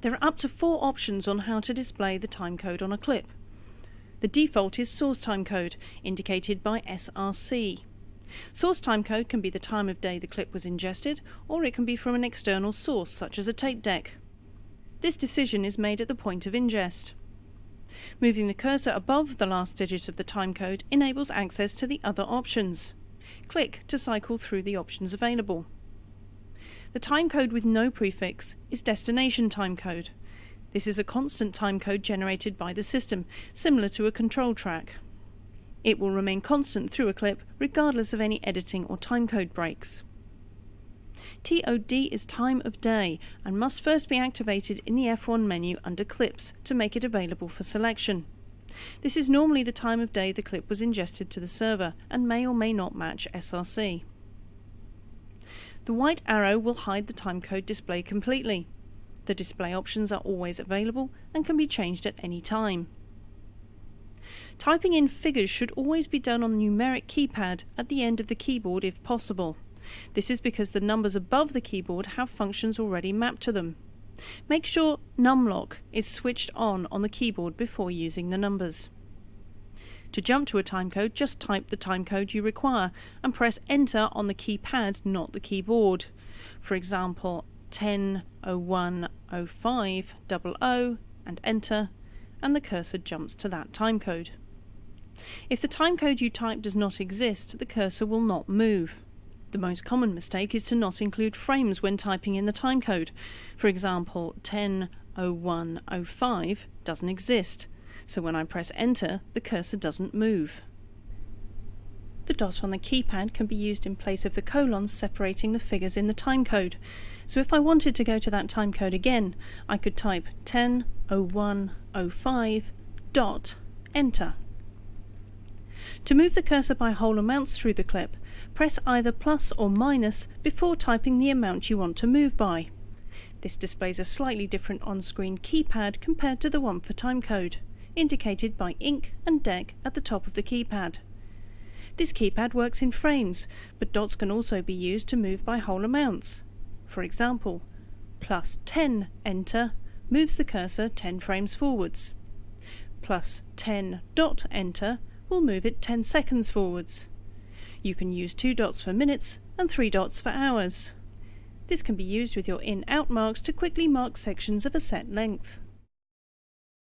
There are up to 4 options on how to display the timecode on a clip. The default is source timecode, indicated by SRC. Source timecode can be the time of day the clip was ingested, or it can be from an external source such as a tape deck. This decision is made at the point of ingest. Moving the cursor above the last digit of the timecode enables access to the other options. Click to cycle through the options available. The timecode with no prefix is destination timecode. This is a constant timecode generated by the system, similar to a control track. It will remain constant through a clip regardless of any editing or timecode breaks. TOD is time of day and must first be activated in the F1 menu under Clips to make it available for selection. This is normally the time of day the clip was ingested to the server and may or may not match SRC. The white arrow will hide the timecode display completely. The display options are always available and can be changed at any time. Typing in figures should always be done on the numeric keypad at the end of the keyboard if possible. This is because the numbers above the keyboard have functions already mapped to them. Make sure numlock is switched on the keyboard before using the numbers. To jump to a timecode, just type the timecode you require and press Enter on the keypad, not the keyboard. For example, 10:01:05:00 and Enter, and the cursor jumps to that timecode. If the timecode you type does not exist, the cursor will not move. The most common mistake is to not include frames when typing in the timecode. For example, 10:01:05 doesn't exist, so when I press Enter, the cursor doesn't move. The dot on the keypad can be used in place of the colons separating the figures in the timecode. So if I wanted to go to that timecode again, I could type 10:01:05 dot Enter. To move the cursor by whole amounts through the clip, press either plus or minus before typing the amount you want to move by. This displays a slightly different on-screen keypad compared to the one for timecode, indicated by ink and deck at the top of the keypad. This keypad works in frames, but dots can also be used to move by whole amounts. For example, plus 10 Enter moves the cursor 10 frames forwards. Plus 10 dot Enter will move it 10 seconds forwards. You can use 2 dots for minutes and 3 dots for hours. This can be used with your in-out marks to quickly mark sections of a set length.